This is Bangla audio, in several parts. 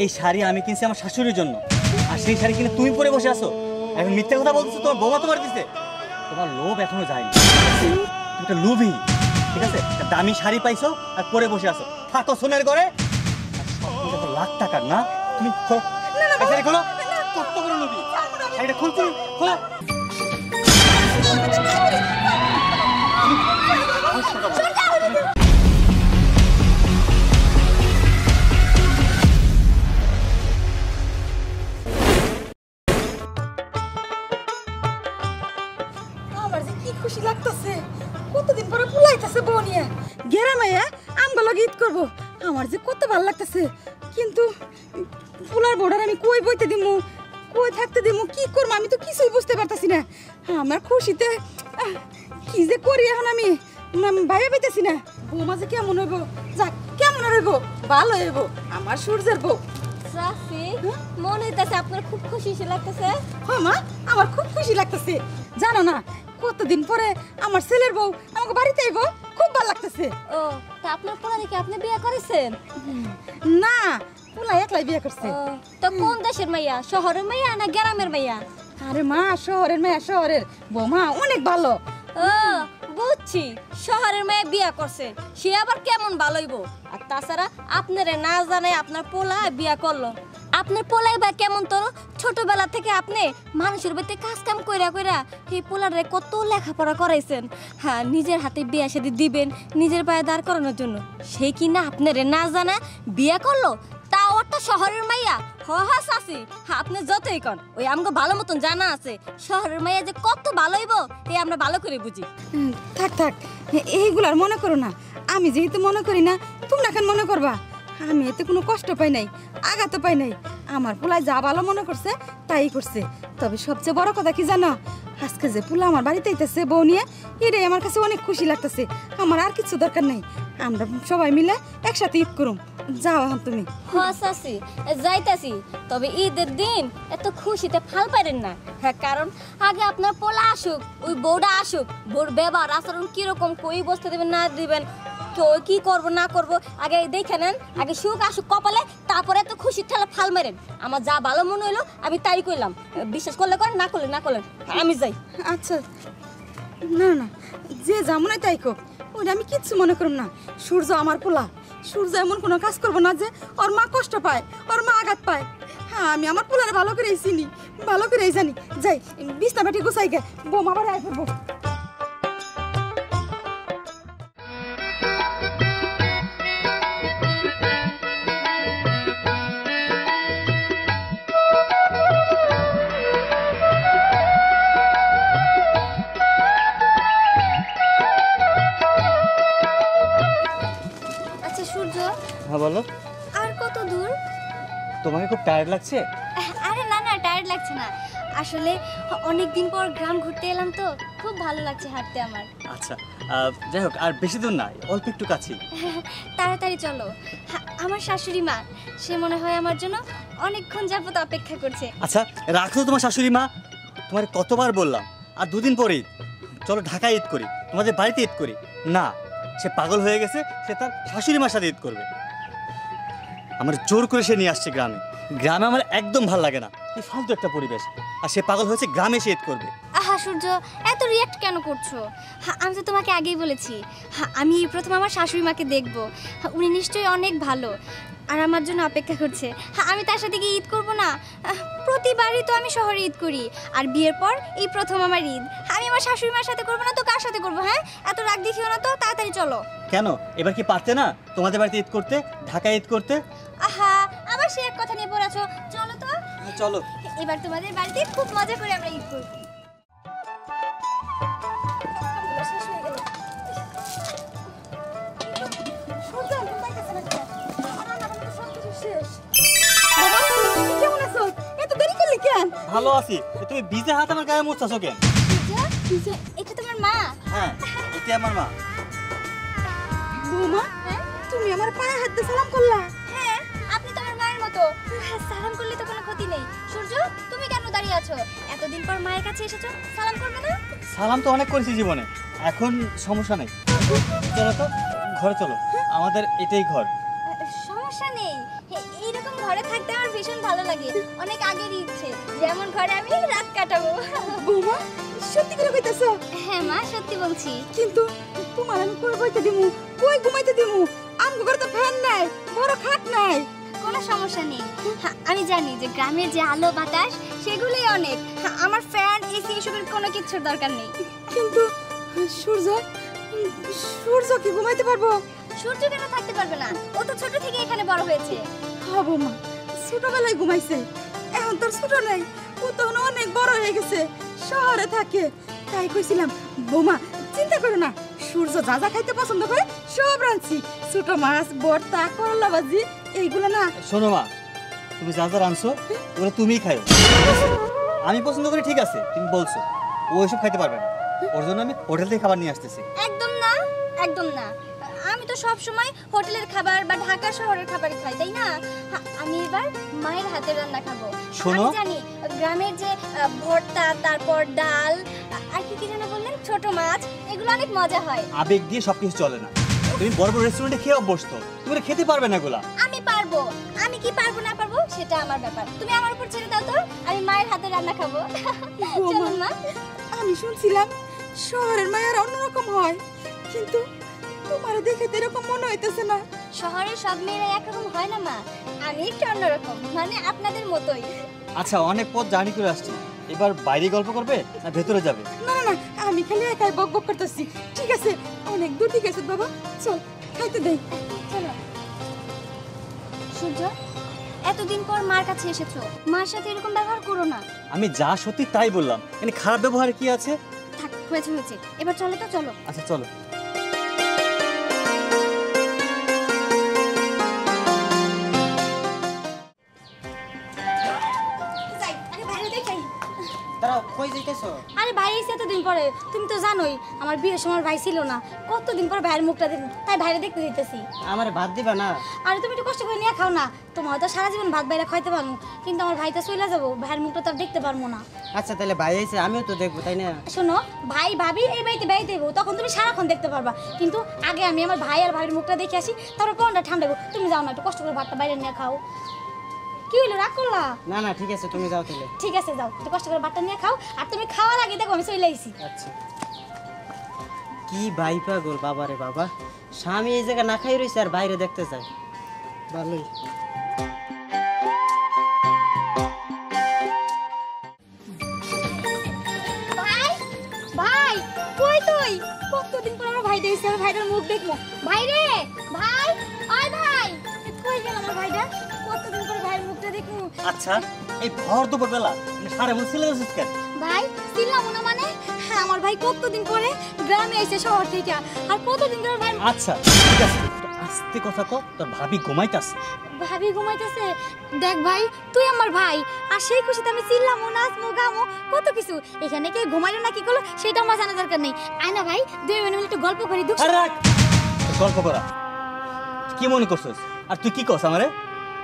এই শাড়ি আমি কিনছি আমার শাশুড়ির জন্য, আর সেই শাড়ি কিনে তুমি পরে বসে আছো। এখন মিথ্যা কথা বলতেছো, তোমার বৌমা তোমার দিছে। তোমার লোভ এখনো যায়নি, তুমি একটা লোভী, ঠিক আছে? একটা দামি শাড়ি পাইছো আর পরে বসে আছো, থাকো সোনার ঘরে। লাখ টাকার না, তুমি শাড়ি খোলো। কত বড় লোভী, শাড়িটা খুলছি, খোলো। খুশি লাগতেছে, কতদিন পরে পুলাইতেছে বনিয়া গেরামে আমগুলো ঈদ করবো। আমার যে কত ভালো লাগতেছে, কিন্তু ফুলার বোর্ডার আমি কই বইতে দিমু, কই থাকতে দিমু, কি করবো আমি তো কিছুই বুঝতে পারতাছি না। আমার খুশিতে কি যে করি এখন আমি ভাইয়া পাইতেছি না। বৌমা যে কেমন হইব, যাক কেমন হইব, ভালো হইব আমার সূর্যের বউ। মনে হইতেছে আপনার খুব খুশি লাগতেছে। হ্যাঁ মা, আমার খুব খুশি লাগতেছে। জানো না, কতদিন পরে আমার ছেলের বউ আমাকে বাড়িতে আইব, খুব ভালো লাগতেছে। ও তা আপনার পোলা দেখে আপনি বিয়ে করেছেন? না, পোলা একলাই বিয়ে করছে। তো কোন দেশের মাইয়া, শহরের মাইয়া না গ্রামের মাইয়া? আরে মা, শহরের মাইয়া, শহরের বৌমা অনেক ভালো। ও বুঝছি, শহরের মেয়ে বিয়ে করছে, সে আবার কেমন ভালো হইব। আর তাছাড়া আপনারে না জানে আপনার পোলা বিয়ে করলো। আপনার পোলাই বা কেমন তোর, ছোটবেলা থেকে আপনি মানুষের বাড়িতে কাজ কাম কইরা কইরা এই পোলারে কত লেখাপড়া করাইছেন। হ্যাঁ, নিজের হাতে বিয়ে শাদী দিবেন নিজের পায়ে দাঁড় করানোর জন্য, সেই কিনা আপনারে না জানা বিয়ে করলো, তাও একটা শহরের মাইয়া। হা চাচি, আপনি যতই কন, ওই আমাকে ভালো মতন জানা আছে শহরের মাইয়া যে কত ভালো হইব, এই আমরা ভালো করে বুঝি। থাক থাক, এইগুলার মনে করো না। আমি যেহেতু মনে করি না, তোমরা কেন মনে করবা? আমি এতে কোনো কষ্ট পাই নাই, আঘাত পাই নাই। আমার পোলায় যা ভালো মনে করছে তাই করছে। তবে সবচেয়ে বড় কথা কি জানো, আজকে যে পোলা আমার বাড়িতে আইতেছে বউ নিয়ে, এটাই আমার কাছে অনেক খুশি লাগতেছে। আমার আর কিছু দরকার নাই, আমরা সবাই মিলে একসাথে ঈদ করুম। যাও এখন তুমি। হ্যাঁ চাচি, যাইতাছি। তবে ঈদের দিন এত খুশিতে ফাল পারেন না। হ্যাঁ, কারণ আগে আপনার পোলা আসুক, ওই বউটা আসুক, বউর ব্যবহার আচরণ কিরকম, কই বসতে দেবেন না দিবেন, কি করবো না করবো আগে দেখে নেন। আগে সুখ আসুক কপালে, তারপরে তো খুশির ঠেলা ফাল মারেন। আমার যা ভালো মনে হইলো আমি তাই কইলাম, বিশ্বাস করলে করেন, না করলে না করলেন। আমি যাই। আচ্ছা, না না, যে যা মনে তাই কো, ওইটা আমি কিচ্ছু মনে করব না। সূর্য আমার পোলা, সূর্য এমন কোনো কাজ করবো না যে ওর মা কষ্ট পায়, ওর মা আঘাত পায়। হ্যাঁ, আমি আমার পোলারে ভালো করেই চিনি, ভালো করেই জানি। যাই, বিছনা বাটি গুছাই গে, বোমা আবার আয় করবো। হ্যাঁ বলো। আর কত দূর? তোমাকে খুব টায়ার্ড লাগছে? আরে না না, টায়ার্ড লাগছে না। আসলে অনেকদিন পর গ্রাম ঘুরতে এলাম তো, খুব ভালো লাগছে হাঁটতে আমার। আচ্ছা, যাই হোক, আর বেশি দূর না, অল্প একটু কাছেই। তাড়াতাড়ি চলো। আমার শাশুড়ি মা, সে মনে হয় আমার জন্য অনেকক্ষণ যাবত অপেক্ষা করছে। আচ্ছা রাখো তোমার শাশুড়ি মা, তোমার কতবার বললাম আর দুদিন পরে ঈদ, চলো ঢাকায় ঈদ করি, তোমাদের বাড়িতে ঈদ করি। না, সে পাগল হয়ে গেছে, সে তার শাশুড়ি মার সাথে ঈদ করবে। আমার জোর করে সে নিয়ে আসছে গ্রামে। গ্রামে আমার একদম ভালো লাগে না, এই ফালতু একটা পরিবেশ। আর সে পাগল হয়েছে, গ্রামে সে ঈদ করবে। আহা সূর্য, এত রিয়াক্ট কেন করছো? আমি তো তোমাকে আগেই বলেছি, আমি প্রথম আমার শাশুড়ি মাকে দেখবো। উনি নিশ্চয়ই অনেক ভালো আর আমার জন্য অপেক্ষা করছে। আমি তার সাথে গিয়ে ঈদ করবো না? প্রতিবারই তো আমি শহরে ঈদ করি, আর বিয়ের পর এই প্রথম আমার ঈদ। আমি আমার শাশুড়ি মার সাথে করবো না তো কার সাথে করবো? হ্যাঁ, এত রাগ দেখিও না তো, তাড়াতাড়ি চলো। কেন, এবার কি পারতে না তোমাদের বাড়িতে ঈদ করতে, ঢাকায় ঈদ করতে? আহা, আবার সে এক কথা নিয়ে পড়েছো। চলো তো, চলো। এবার তোমাদের বাড়িতে খুব মজা করে আমরা ঈদ করবো। ভালো আছি, তুমি ভিজে হাত আমার গায়ে মুছতেছো কেন? এটা তোমার মা? হ্যাঁ, এটা আমার মা। বৌমা, তুমি আমার পায়ে হাত দিয়ে সালাম করলা? হ্যাঁ, আপনি তো আমার মায়ের মতো, সালাম করলে তো কোনো ক্ষতি নেই। সূর্য, তুমি কেন দাঁড়িয়ে আছো? এতদিন পর মায়ের কাছে এসেছো, সালাম করবে না? সালাম তো অনেক করেছি জীবনে, এখন সমস্যা নেই। চলো তো, ঘরে চলো, আমাদের এটাই ঘর। সমস্যা নেই, এইরকম ঘরে থাকতে আমার ভীষণ ভালো লাগে, অনেক আগের ইচ্ছে যেমন ঘরে আমি রাত কাটাবো। বৌমা সত্যি করে কইতাছো? হ্যাঁ মা, সত্যি বলছি। কিন্তু তোমার আমি কই বইতে দিমু, কই ঘুমাইতে দিমু? আমগো ঘরে তো ফ্যান নাই, বড় খাট নাই। কোনো সমস্যা নেই, আমি জানি যে গ্রামের যে আলো বাতাস সেগুলোই অনেক। আমার ফ্যান এসি এসবের কোনো কিছুর দরকার নেই। কিন্তু সূর্য, সূর্য কি ঘুমাইতে পারবো? সূর্য কেন থাকতে পারবে না? ও তো ছোট থেকে এখানে বড় হয়েছে। হ্যাঁ বৌমা, ছোটবেলায় ঘুমাইছে, এখন তোর ছোট নাই, ও তখন অনেক বড় হয়ে গেছে, শহরে থাকে। তাই কইছিলাম বৌমা চিন্তা করো না, সূর্য যা যা খাইতে পছন্দ করে সব রাঁধছি, ছোট মাছ, ভর্তা, করলা ভাজি এইগুলো না। শোনো মা, তুমি যা যা রাঁধছো ওগুলো তুমিই খাইও। আমি পছন্দ করি ঠিক আছে, তুমি বলছো ও এসব খাইতে পারবে না, ওর জন্য আমি হোটেল থেকে খাবার নিয়ে আসতেছি। একদম না, একদম না। আমি তো সব সময় হোটেলের খাবার বা ঢাকা শহরের খাবারই খাই, তাই না? আমি এবার মায়ের হাতের রান্না খাবো। শোনো, আমি জানি গ্রামের যে ভর্তা, তারপর ডাল, আর কি কি যেন বললেন, ছোট মাছ, এগুলো অনেক মজা হয়। আবেগ দিয়ে সবকিছু চলে না। তুমি বড় বড় রেস্টুরেন্টে খেয়ে অভ্যস্ত, তুমি এটা খেতে পারবে না এগুলা। আমি পারবো, আমি কি পারবো না পারবো সেটা আমার ব্যাপার, তুমি আমার উপর ছেড়ে দাও তো, আমি মায়ের হাতে রান্না খাবো। চলুন মা। আমি শুনছিলাম শহরের মায়ের অন্যরকম হয়, কিন্তু তোমার দেখে তো এরকম মনে হইতেছে না। শহরের সব মেয়েরা একরকম হয় না মা, আমি একটু অন্যরকম, মানে আপনাদের মতোই। আচ্ছা, অনেক পথ জার্নি করে আসছি, এবার বাইরে গল্প করবে না ভেতরে যাবে? না না না, আমি খালি একাই বক বক করতেছি। ঠিক আছে, অনেক দূর ঠিক আছে বাবা, চল খাইতে দেই। চলো। সূর্য, এতদিন পর মার কাছে এসেছো, মার সাথে এরকম ব্যবহার করো না। আমি যা সত্যি তাই বললাম, এখানে খারাপ ব্যবহার কি আছে? থাক, হয়েছে হয়েছে, এবার চলো তো, চলো। আচ্ছা চলো। যাই, আরে বাইরে দেখাই। তারা কই যাইতেছো? আরে ভাই এসে এতদিন পরে, তুমি তো জানোই আমার বিয়ের সময় ভাই ছিল না, কতদিন পর ভাইয়ের মুখটা দিন, তাই ভাইরে দেখতে দিতেছি। আমার ভাত দিবা না? আরে তুমি একটু কষ্ট করে নিয়ে খাও না, তোমার তো সারা জীবন ভাত বাইরে খাইতে পারবো, কিন্তু আমার ভাইটা চলে যাবো, ভাইয়ের মুখটা তো আর দেখতে পারবো না। আচ্ছা তাহলে ভাই আইছে, আমিও তো দেখবো, তাই না? শোনো, ভাই ভাবি এই বাড়িতে বেড়াইতে দেবো, তখন তুমি সারাক্ষণ দেখতে পারবা, কিন্তু আগে আমি আমার ভাই আর ভাইয়ের মুখটা দেখে আসি, তারপর কোনটা ঠান্ডা দেবো। তুমি যাও না, একটু কষ্ট করে ভাতটা বাইরে নিয়ে খাও। কি হলো, রাগ করলা? না না ঠিক আছে, তুমি যাও তাহলে। ঠিক আছে যাও, একটু কষ্ট করে ভাতটা নিয়ে খাও, আর তুমি খাওয়ার আগে দেখো আমি চলে আইছি। আচ্ছা। কি ভাই পাগল, বাবা রে বাবা, স্বামী এই জায়গা না খাই রইছে আর বাইরে দেখতে যায়, ভালোই। ভাই, ভাই কই তুই? কতদিন পর আমার ভাই দেখছি, আমার ভাইটার মুখ দেখবো। ভাই রে, ভাই, ওই ভাই, কই গেল আমার ভাইটা? কতদিন পর ভাইয়ের মুখটা দেখবো। আচ্ছা, এই ভর দুপুর বেলা সারা বলছিল কেন? ভাই চিনলাম না মানে, হ্যাঁ আমার ভাই কতদিন পরে গ্রামে এসে শহর থেকে, আর কতদিন ধরে ভাই। আচ্ছা ঠিক আছে, একটু আস্তে কথা কও, তোর ভাবি ঘুমাইতাছে। ভাবি ঘুমাইতেছে? দেখ ভাই, তুই আমার ভাই, আর সেই খুশিতে আমি চিল্লাম, নাচমো, গামো, কত কিছু। এখানে কে ঘুমাইলো না কি করলো সেটা আমার জানা দরকার নেই। আয় না ভাই, 2 মিনিট একটু গল্প করি। দুঃখ আরে রাখ, গল্প করা কি মনে করছিস? আর তুই কি কস আমারে?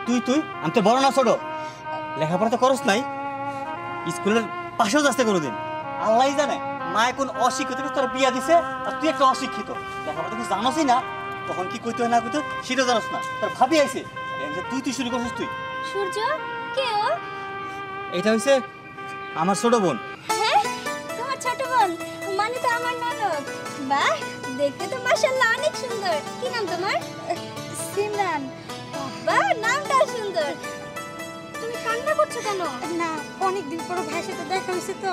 তুই তুই আমি তো বড় না ছোট? লেখাপড়া তো করস নাই, স্কুলের পাশেও যাচ্ছে কোনোদিন? আল্লাহ জানে মা এখন অশিক্ষিত তোর বিয়া দিছে, আর তুই একটা অশিক্ষিত, লেখাপড়া তুই জানোসই না, তখন কি কইতে হয় না কইতে সেটা জানোস না। তোর ভাবি আইছে, তুই তুই শুরু করছিস তুই। সূর্য কে ও? এটা হইছে আমার ছোট বোন। হ্যাঁ, তোমার ছোট বোন, মানে তো আমার ননদ। বাহ, দেখতে তো মাশাআল্লাহ অনেক সুন্দর। কি নাম তোমার? সিমরান। বাহ, নামটা সুন্দর। তুমি কান্না করছো কেন? না, অনেকদিন পর ভাইয়ের সাথে দেখা হয়েছে তো,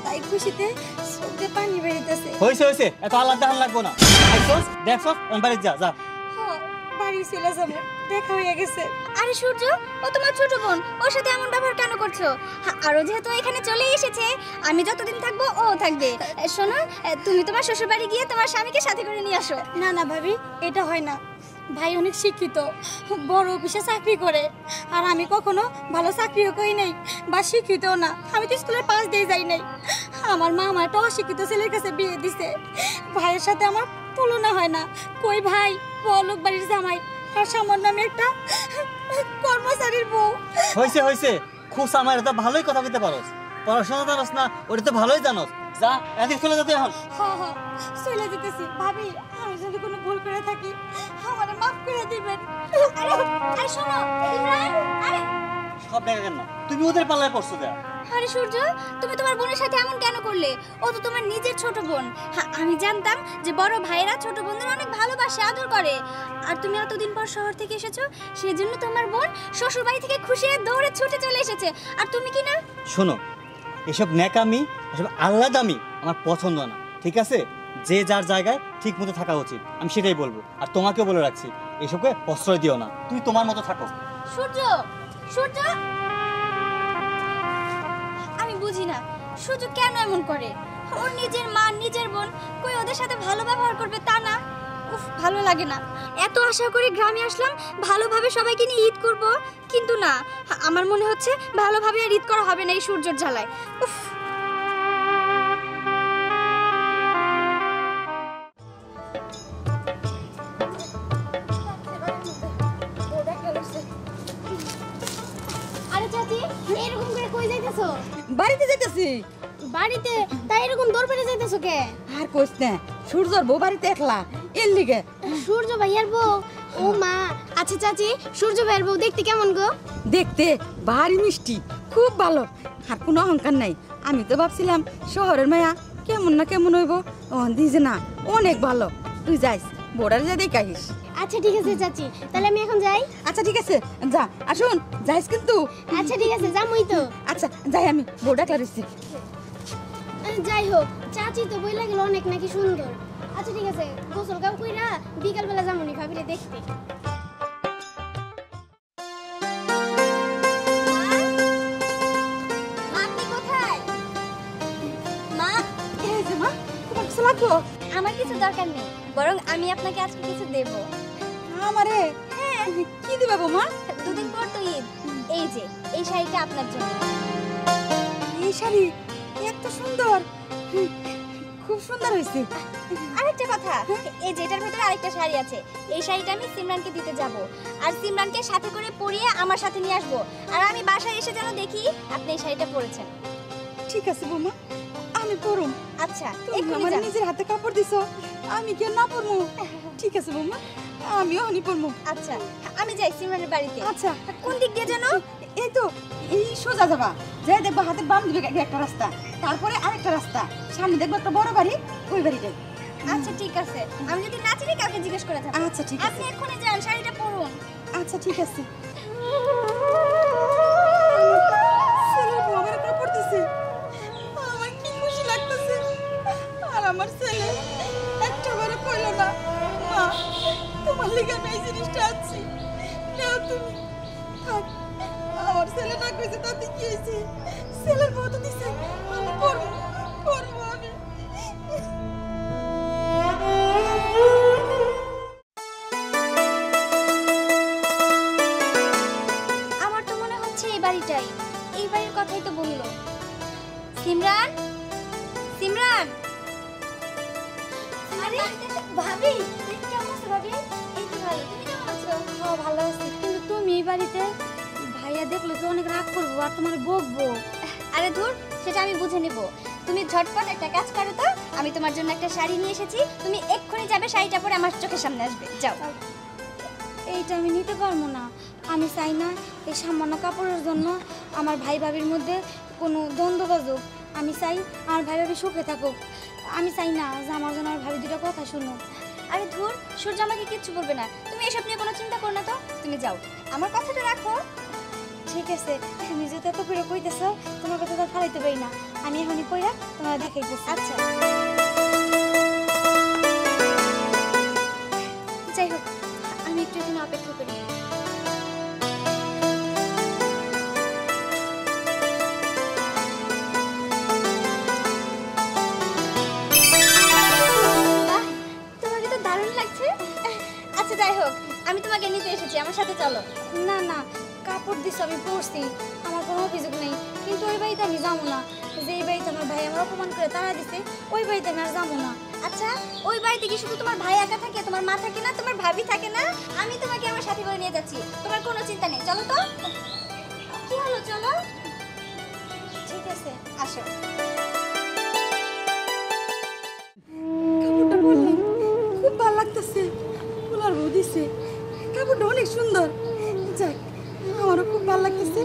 তাই খুশিতে চোখে পানি বেরিতেছে। হয়েছে হয়েছে, এত আলাদা দেখান লাগবো না। আইসোস দেখছস, বাড়ি যা যা। বাড়ি চলে যাবো, দেখা হয়ে গেছে। আরে সূর্য, ও তোমার ছোট বোন, ওর সাথে এমন ব্যবহার কেন করছো? আরও যেহেতু এখানে চলে এসেছে, আমি যতদিন থাকবো ও থাকবে। শোনো, তুমি তোমার শ্বশুর বাড়ি গিয়ে তোমার স্বামীকে সাথে করে নিয়ে আসো। না না ভাবি, এটা হয় না। ভাই অনেক শিক্ষিত, বড় অফিসে চাকরি করে, আর আমি কখনো ভালো চাকরিও করি নাই বা শিক্ষিতও না। আমি তো স্কুলের পাশ দিয়ে যাই নাই। আমার মা আমার একটা অশিক্ষিত ছেলের কাছে বিয়ে দিছে। ভাইয়ের সাথে আমার তুলনা হয় না। কই ভাই বড়লোক বাড়ির জামাই, আর সামান্য আমি একটা কর্মচারীর বউ। হয়েছে হয়েছে, খুব আমার তো ভালোই কথা বলতে পারোস, পড়াশোনা জানোস না ওটা তো ভালোই জানোস। যা এদিকে চলে যেতে এখন। হ হ, চলে যেতেছি। ভাবি আমি যদি কোনো ভুল করে থাকি আমারে মাফ করে দিবেন। আরে আরে শোনো ইমরান, আরে সব দেখা কেন তুমি ওদের পাল্লায় পড়ছো দেয়া। আরে সূর্য, তুমি তোমার বোনের সাথে এমন কেন করলে? ও তো তোমার নিজের ছোট বোন। হ্যাঁ, আমি জানতাম যে বড় ভাইরা ছোট বোনদের অনেক ভালোবাসে, আদর করে। আর তুমি এতদিন পর শহর থেকে এসেছো, সেজন্য তোমার বোন শ্বশুর বাড়ি থেকে খুশি হয়ে দৌড়ে ছুটে চলে এসেছে। আর তুমি কি না? শোনো, এসব ন্যাকামি, এসব আল্লাদামি আমার পছন্দ না, ঠিক আছে? যে যার জায়গায় ঠিক মতো থাকা উচিত, আমি সেটাই বলবো। আর তোমাকেও বলে রাখছি, এসবকে প্রশ্রয় দিও না, তুমি তোমার মতো থাকো। সূর্য, সূর্য, আমি বুঝি না সূর্য কেন এমন করে। ওর নিজের মা, নিজের বোন, কই ওদের সাথে ভালো ব্যবহার করবে তা না। উফ, ভালো লাগে না। এত আশা করে গ্রামে আসলাম, ভালোভাবে সবাইকে নিয়ে ঈদ করব, কিন্তু না, আমার মনে হচ্ছে ভালোভাবে আর ঈদ করা হবে না এই সূর্যের জ্বালায়। উফ। আরে চাচি, এরকম করে কই যাইতেছো? বাড়িতে যেতেছি। বাড়িতে? তাই এরকম দৌড় পেরে যাইতেছো কে? আর কইস না, সূর্যর বউ বাড়িতে একলা, এর লিগে। সূর্য ভাইয়ার বউ? ও মা। আচ্ছা চাচি, সূর্য ভাইয়ার বউ দেখতে কেমন গো? দেখতে ভারী মিষ্টি, খুব ভালো, আর কোনো অহংকার নাই। আমি তো ভাবছিলাম শহরের মায়া কেমন না কেমন হইব, দিছে না, অনেক ভালো। তুই যাইস, বোর্ডারে যা দেখাইস। আচ্ছা ঠিক আছে চাচি, তাহলে আমি এখন যাই। আচ্ছা ঠিক আছে, যা। আসুন, যাইস কিন্তু। আচ্ছা ঠিক আছে, যামই তো। আচ্ছা যাই, আমি বোর্ডা ক্লারিছি। যাই হোক, চাচি তো বই লাগলো অনেক নাকি সুন্দর। আচ্ছা ঠিক আছে, গোসল কাউ কইরা বিকাল বেলা যামুনি ভাবিরে দেখতে। আপনি কোথায়? মা, এই যে মা, তোমার কিছু লাগবো? আমার কিছু দরকার নেই, বরং আমি আপনাকে আজকে কিছু দেব। আমারে? হ্যাঁ। কি দিবা বৌমা? দুদিন পর তো ঈদ। এই যে এই শাড়িটা আপনার জন্য। এই শাড়ি এত সুন্দর, খুব সুন্দর হয়েছে। আরেকটা কথা, এই যে এটার ভিতরে আরেকটা শাড়ি আছে, এই শাড়িটা আমি সিমরানকে দিতে যাব, আর সিমরানকে সাথে করে পরিয়ে আমার সাথে নিয়ে আসবো। আর আমি বাসায় এসে যেন দেখি আপনি এই শাড়িটা পরেছেন। ঠিক আছে বৌমা, আমি পরুম। আচ্ছা, তুমি এক্ষুনি আমার যান। নিজের হাতে কাপড় দিছো, আমি কেন না পরবো? ঠিক আছে বৌমা, আমিও হনি পরবো। আচ্ছা, আমি যাই সিমরানের বাড়িতে। আচ্ছা, কোন দিক দিয়ে যেন? এই তো, এই সোজা যাবা, যাই দেখবা হাতে বাম দিকে একটা রাস্তা, তারপরে আরেকটা রাস্তা, সামনে দেখবা একটা বড় বাড়ি, ওই বাড়িটাই। আচ্ছা ঠিক আছে, আমি যদি না চিনি কাউকে জিজ্ঞেস করে থাকবো। আচ্ছা ঠিক আপনি আছে। এক্ষুনি যান, শাড়িটা পরুন। আচ্ছা ঠিক আছে। ছেলের বউ আমার কাপড় দিছে, আমার কি খুশি লাগতেছে। আর আমার ছেলে একটা বারে কইলো না, মা তোমার লিগে আমি এই জিনিসটা আনছি, নাও তুমি। থাক, আমার ছেলে না কইছে তাতে কি হয়েছে, ছেলের বউ তো দিছে, আমি পরবো পরবো আমি। আমার তো মনে হচ্ছে এই বাড়িটাই, এই বাড়ির কথাই তো বললো। সিমরান, সিমরান। আরে ভাবি, কেমন আছো ভাবি? এই তো ভালো, তুমি কেমন আছো? হ্যাঁ ভালো আছি, কিন্তু তুমি এই বাড়িতে ভাইয়া দেখলে তো অনেক রাগ করবো আর তোমার বকবো। আরে ধুর, সেটা আমি বুঝে নিব। তুমি ঝটপট একটা কাজ করো তো, আমি তোমার জন্য একটা শাড়ি নিয়ে এসেছি, তুমি এক্ষুনি যাবে, শাড়িটা পরে আমার চোখের সামনে আসবে, যাও। এইটা আমি নিতে পারবো না। আমি চাই না এই সামান্য কাপড়ের জন্য আমার ভাই ভাবির মধ্যে কোনো দ্বন্দ্ব বাজুক। আমি চাই আমার ভাই ভাবি সুখে থাকুক। আমি চাই না যে আমার জন্য আমার ভাবি দুটো কথা শুনো। আরে ধুর, সূর্য আমাকে কিচ্ছু বলবে না, তুমি এসব নিয়ে কোনো চিন্তা করো না তো, তুমি যাও, আমার কথাটা রাখো। ঠিক আছে, তুমি যেহেতু এত করে কইতেছ, তোমার কথা তো ফালাইতে পারি না। আমি এখনই কইরা তোমার দেখাইতেছি। আচ্ছা, যাই হোক, আমি একটু এখানে অপেক্ষা করি। বাহ, তোমাকে তো দারুণ লাগছে। আচ্ছা যাই হোক, আমি তোমাকে নিতে এসেছি, আমার সাথে চলো। না না, কাপড় দিছ আমি পরছি, আমার কোনো অভিযোগ নেই, কিন্তু ওই বাড়িতে আমি যাবো না। যে এই বাড়িতে আমার ভাই আমার অপমান করে তাড়া দিছে, ওই বাড়িতে আমি আর যাবো না। আচ্ছা, ওই বাড়িতে কি শুধু তোমার ভাই একা থাকে, তোমার মা থাকে না, তোমার ভাবি থাকে না? আমি তোমাকে আমার সাথে করে নিয়ে যাচ্ছি, তোমার কোনো চিন্তা নেই, চলো তো। কি হলো, চলো। ঠিক আছে, আসো। কাপড়টা পরলাম, খুব ভালো সুন্দর। যাক, আমারও খুব ভালো লাগতেছে,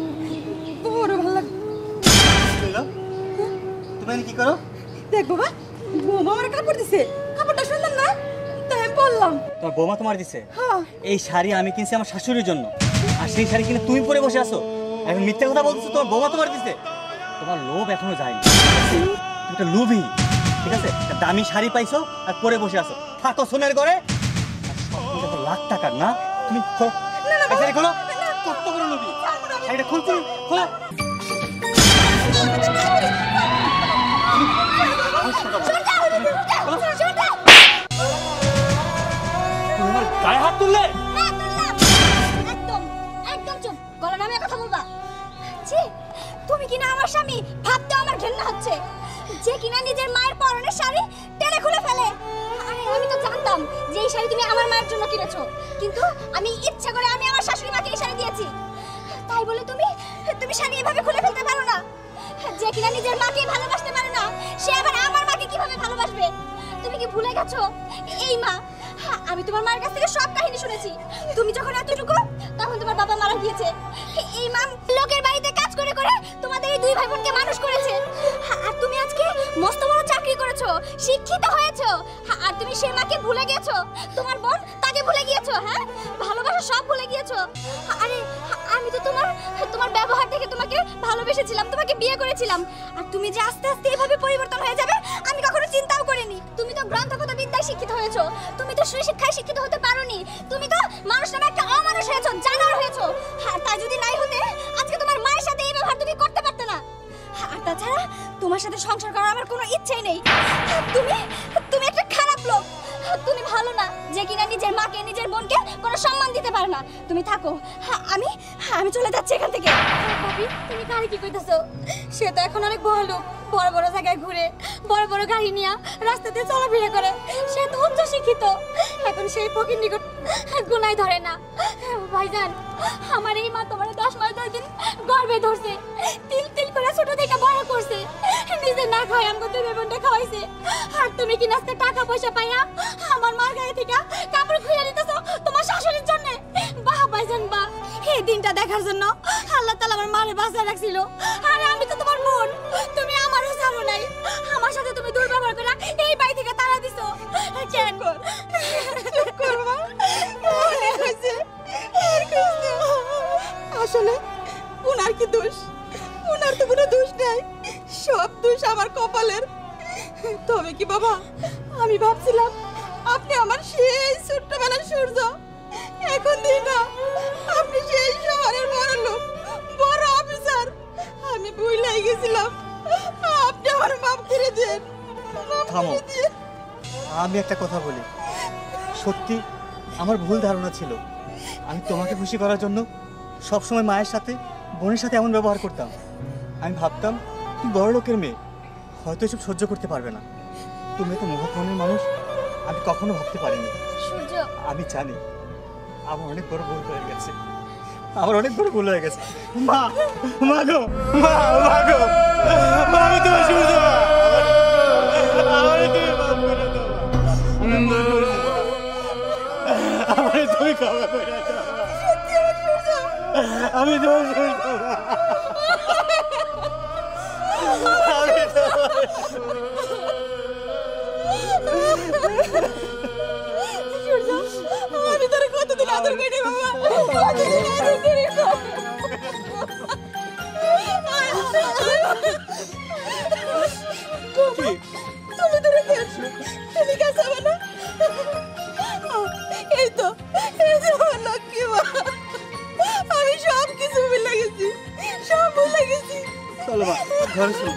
বড় ভালো লাগছে। তুমি এখানে কি করো? দেখ বাবা, বৌমা আমার কাপড় দিছে, কাপড়টা সুন্দর না, তাই আমি পরলাম। তোমার বৌমা তোমার দিছে? হ্যাঁ। এই শাড়ি আমি কিনছি আমার শাশুড়ির জন্য, আর সেই শাড়ি কিনে তুমি পরে বসে আছো। এখন মিথ্যা কথা বলতেছো তোমার বৌমা তোমার দিছে। তোমার লোভ এখনো যায়নি, তুমি একটা লোভী, ঠিক আছে? একটা দামি শাড়ি পাইছো আর পরে বসে আছো। থাকো সোনার ঘরে, লাখ টাকার না। তুমি এই শাড়ি খোলো, কত বড় লোভী। শাড়িটা খুল, তুমি খোলো। তোমার গায়ে হাত তুললে? একদম একদম চুপ, গলা নামিয়ে কথা বলবা। ছি, তুমি কিনা আমার স্বামী, ভাবতে আমার ঘৃণা হচ্ছে। যে কিনা নিজের মায়ের পরনের শাড়ি টেনে খুলে ফেলে। আরে আমি তো জানতাম যে এই শাড়ি তুমি আমার মায়ের জন্য কিনেছো, কিন্তু আমি ইচ্ছা করে আমি আমার শাশুড়ি মাকে এই শাড়ি দিয়েছি। তাই বলে তুমি তুমি শাড়ি এভাবে খুলে ফেলতে পারো না। যে কিনা নিজের মাকে ভালোবাসতে পারে না, সে আবার আমার মাকে কিভাবে ভালোবাসবে? তুমি কি ভুলে গেছো এই মা? আমি তোমার মায়ের কাছ থেকে সব কাহিনী শুনেছি। তুমি যখন এতটুকু, তখন তোমার বাবা মারা গিয়েছে। এই মা লোকের বাড়িতে কাজ করে করে তোমাদের এই দুই ভাই বোনকে মানুষ করেছে। আর তুমি আজকে মস্ত বড় চাকরি করেছো, শিক্ষিত হয়েছো, আর তুমি সেই মাকে ভুলে গেছো। তোমার বোন তাকে ভুলে গিয়েছো, হ্যাঁ, ভালোবাসা সব ভুলে গিয়েছো। আরে আমি তো তোমার ব্যবহার দেখে তোমাকে ভালোবেসেছিলাম, তোমাকে বিয়ে করেছিলাম। আর তুমি যে আস্তে আস্তে এভাবে পরিবর্তন হয়ে যাবে আমি কখনো চিন্তাও করিনি। তুমি তো গ্রন্থগত বিদ্যায় শিক্ষিত হয়েছো, তুমি তো সুশিক্ষায় শিক্ষিত হতে পারোনি। তুমি তো মানুষ নামে একটা অমানুষ হয়েছো, জানোয়ার হয়েছো। আর তাই যদি নাই হতে আজকে তোমার মায়ের সাথে এই ব্যবহার তুমি করতে পারতে না। আর তাছাড়া তোমার সাথে সংসার করার আমার কোনো ইচ্ছেই নেই। তুমি একটা খারাপ লোক, তুমি ভালো না, যে কিনা নিজের মাকে নিজের বোনকে কোনো সম্মান দিতে পারে না। তুমি থাকো, আমি চলে যাচ্ছি এখান থেকে। ভাবি, তুমি কারে কি কইতাছো? সে তো এখন অনেক বড় লোক, বড় বড় জায়গায় ঘুরে, বড় বড় গাড়ি নিয়ে রাস্তাতে চলাফেরা করে। সে তো উচ্চ শিক্ষিত, এখন সেই ফকির নিকট গুনাই ধরে না। ভাইজান, আমার এই মা তোমার 10 মাস 10 দিন গর্ভে ধরছে, তিল তিল করে ছোট থেকে বড় করছে, নিজে না খায় আমাকে দুই বোনটা খাওয়াইছে। আর তুমি কি নাস্তে টাকা পয়সা পাইয়া আমার মার গায়ে থেকে কাপড় খুলে নিতেছো তোমার শাশুড়ির জন্য? বাহ ভাইজান বাহ, এই দিনটা দেখার জন্য আল্লাহ তাআলা আমার মারে বাঁচিয়ে রাখছিল। আরে আমি তো তোমার বোন, তুমি আমারও ছাড়ো নাই। আমার সাথে তুমি দুর্ব্যবহার করে এই বাড়ি থেকে তাড়া দিছো কেন? আসলে ওনার কি দোষ? ওনার তো কোনো দোষ নাই, সব দোষ আমার কপালের। তবে কি বাবা, আমি ভাবছিলাম আপনি আমার সেই ছোট্টবেলার সূর্য, এখন দিন না আপনি সেই শহরের বড় লোক, বড় অফিসার। আমি ভুলেই গেছিলাম, আপনি আমার মাফ করে দেন। থামো, আমি একটা কথা বলি। সত্যি আমার ভুল ধারণা ছিল। আমি তোমাকে খুশি করার জন্য সবসময় মায়ের সাথে বোনের সাথে এমন ব্যবহার করতাম। আমি ভাবতাম তুমি বড় লোকের মেয়ে, হয়তো এসব সহ্য করতে পারবে না। তুমি তো মহৎ মনের মানুষ, আমি কখনো ভাবতে পারিনি। সূর্য, আমি জানি আমার অনেক বড় ভুল হয়ে গেছে, আমার অনেক বড় ভুল হয়ে গেছে। মা, মা গো, মা, মা গো, মা, আমি তোমার সূর্য, মা, আমারে তুমি মাফ করে দাও, আমারে তুমি ক্ষমা করে দাও, আমি তোমার সূর্য, আমি তোর কতদিন আদর করি বাবা, কতদিন আদর করি। তুমি তোর তুমি কাছে হবে না? এই তো আমার লক্ষ্মী মা, আমি সব কিছু ভুলে গেছি, সব ভুলে গেছি। চলো মা, ঘরে চলো।